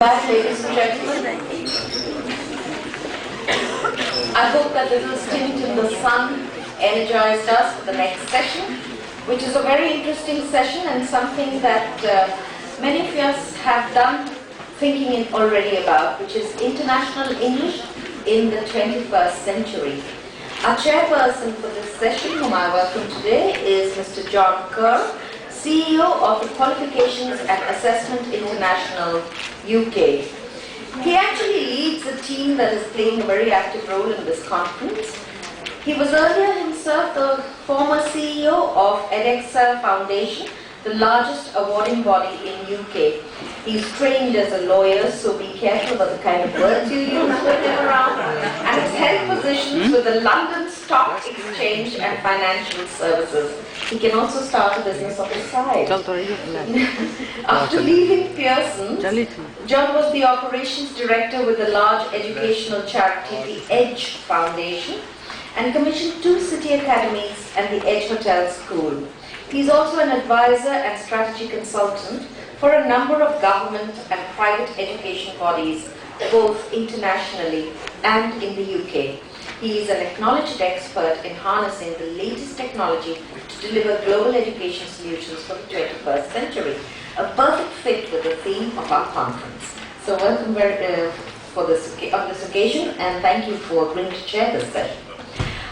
Back, ladies and gentlemen. I hope that little stint in the sun energized us for the next session, which is a very interesting session and something that many of us have done thinking already about, which is international English in the 21st century. Our chairperson for this session, whom I welcome today, is Mr. John Kerr, CEO of the Qualifications and Assessment International UK. He actually leads a team that is playing a very active role in this conference. He was earlier himself the former CEO of EDUConvEx Foundation, the largest awarding body in UK. He's trained as a lawyer, so be careful about the kind of words you use with him around, and has held positions with the London Stock Exchange and Financial Services. He can also start a business on the side. After leaving Pearson, John was the operations director with the large educational charity, the Edge Foundation, and commissioned 2 city academies and the Edge Hotel School. He is also an advisor and strategy consultant for a number of government and private education bodies, both internationally and in the UK. He is an acknowledged expert in harnessing the latest technology to deliver global education solutions for the 21st century, a perfect fit with the theme of our conference. So welcome on this occasion, and thank you for agreeing to chair this session.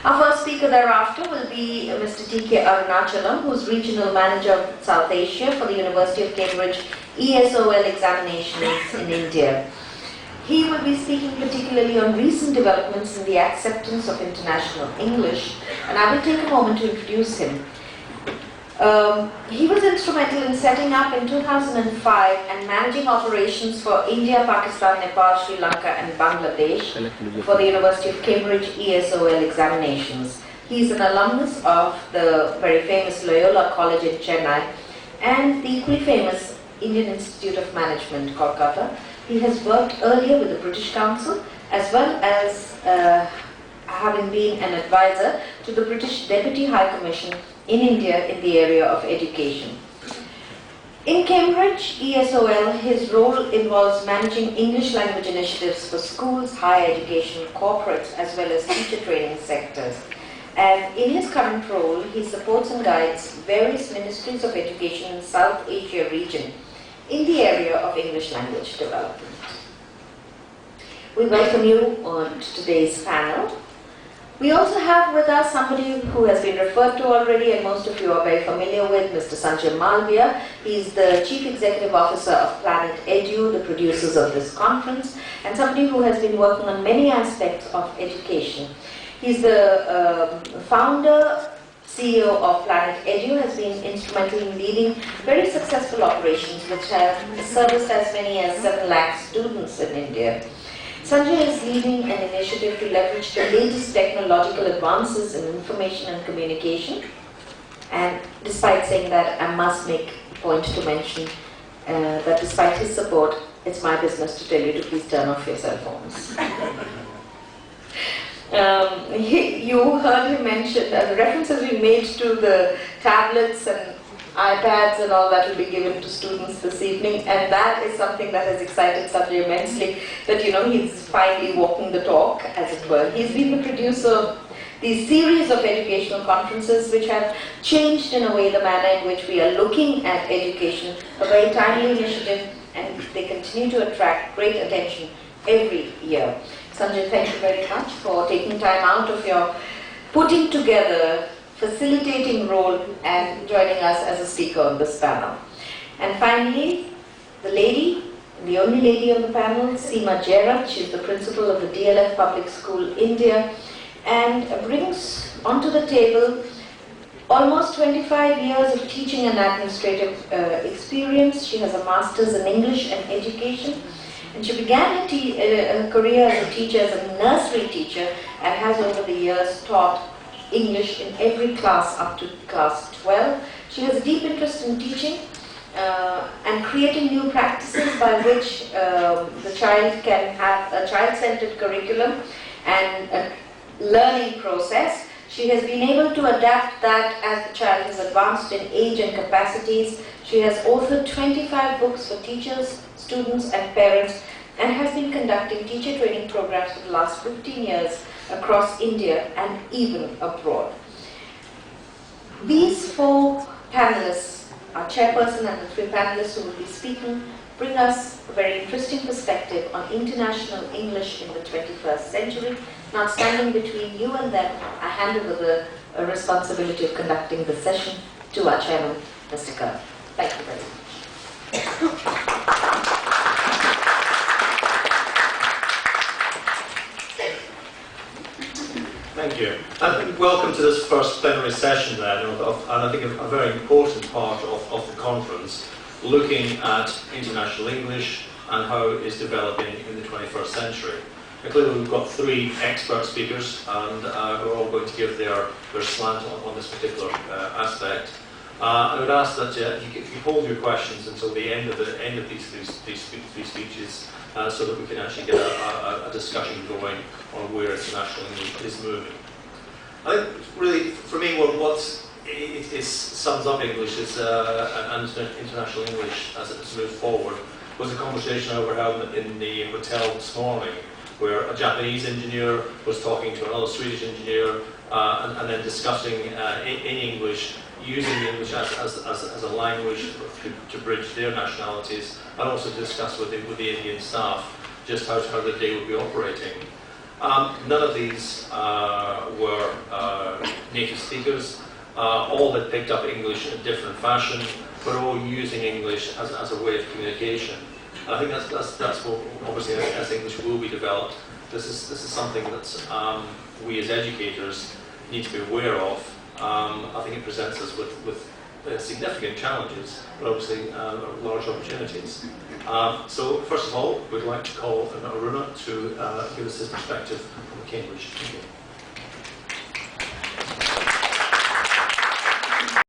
Our first speaker thereafter will be Mr. T.K. Arunachalam, who is Regional Manager of South Asia for the University of Cambridge ESOL examinations in India. He will be speaking particularly on recent developments in the acceptance of international English, and I will take a moment to introduce him. He was instrumental in setting up in 2005 and managing operations for India, Pakistan, Nepal, Sri Lanka and Bangladesh for the University of Cambridge ESOL examinations. He is an alumnus of the very famous Loyola College in Chennai and the equally famous Indian Institute of Management, Kolkata. He has worked earlier with the British Council as well as having been an advisor to the British Deputy High Commission in India in the area of education. In Cambridge ESOL, his role involves managing English language initiatives for schools, higher education, corporates, as well as teacher training sectors. And in his current role, he supports and guides various ministries of education in South Asia region in the area of English language development. We welcome you on today's panel. We also have with us somebody who has been referred to already and most of you are very familiar with, Mr. Sanjay Malviya. He's the Chief Executive Officer of Planet Edu, the producers of this conference, and somebody who has been working on many aspects of education. He's the founder, CEO of Planet Edu, has been instrumental in leading very successful operations which have serviced as many as 7 lakh students in India. Sanjay is leading an initiative to leverage the latest technological advances in information and communication. And despite saying that, I must make a point to mention that despite his support, it's my business to tell you to please turn off your cell phones. You heard him mention, the references we made to the tablets and iPads and all that will be given to students this evening, and that is something that has excited Sanjay immensely, that he's finally walking the talk, as it were. He's been the producer of these series of educational conferences which have changed in a way the manner in which we are looking at education, a very timely initiative, and they continue to attract great attention every year. Sanjay, thank you very much for taking time out of your putting together facilitating role and joining us as a speaker on this panel. And finally, the only lady on the panel, Seema Jairaj. She's the principal of the DLF Public School, India, and brings onto the table almost 25 years of teaching and administrative experience. She has a master's in English and education, and she began her career as a teacher, as a nursery teacher, and has over the years taught English in every class up to class 12. She has a deep interest in teaching and creating new practices by which the child can have a child-centered curriculum and a learning process. She has been able to adapt that as the child has advanced in age and capacities. She has authored 25 books for teachers, students and parents, and has been conducting teacher training programs for the last 15 years across India and even abroad. These 4 panelists, our chairperson and the 3 panelists who will be speaking, bring us a very interesting perspective on international English in the 21st century. Now, standing between you and them, I hand over the responsibility of conducting the session to our chairman, Mr. Kerr. Thank you very much. Thank you. And welcome to this first plenary session then, and I think a very important part of the conference, looking at international English and how it's developing in the 21st century. And clearly we've got 3 expert speakers, and we're all going to give their slant on this particular aspect. I would ask that if you hold your questions until the end of these 3 speeches, so that we can actually get a discussion going on where international English is moving. I think really, for me, what sums up English is, and international English as it has moved forward, was a conversation I overheard in the hotel this morning, where a Japanese engineer was talking to another Swedish engineer, and then discussing in English, using English as a language to bridge their nationalities, and also discuss with the Indian staff just how the day would be operating. None of these were native speakers. All had picked up English in a different fashion, but all using English as a way of communication. And I think that's what, obviously, as English will be developed, this is something that we as educators need to be aware of. I think it presents us with significant challenges, but obviously large opportunities. So first of all, we'd like to call on Aruna to give us his perspective on Cambridge. Thank you.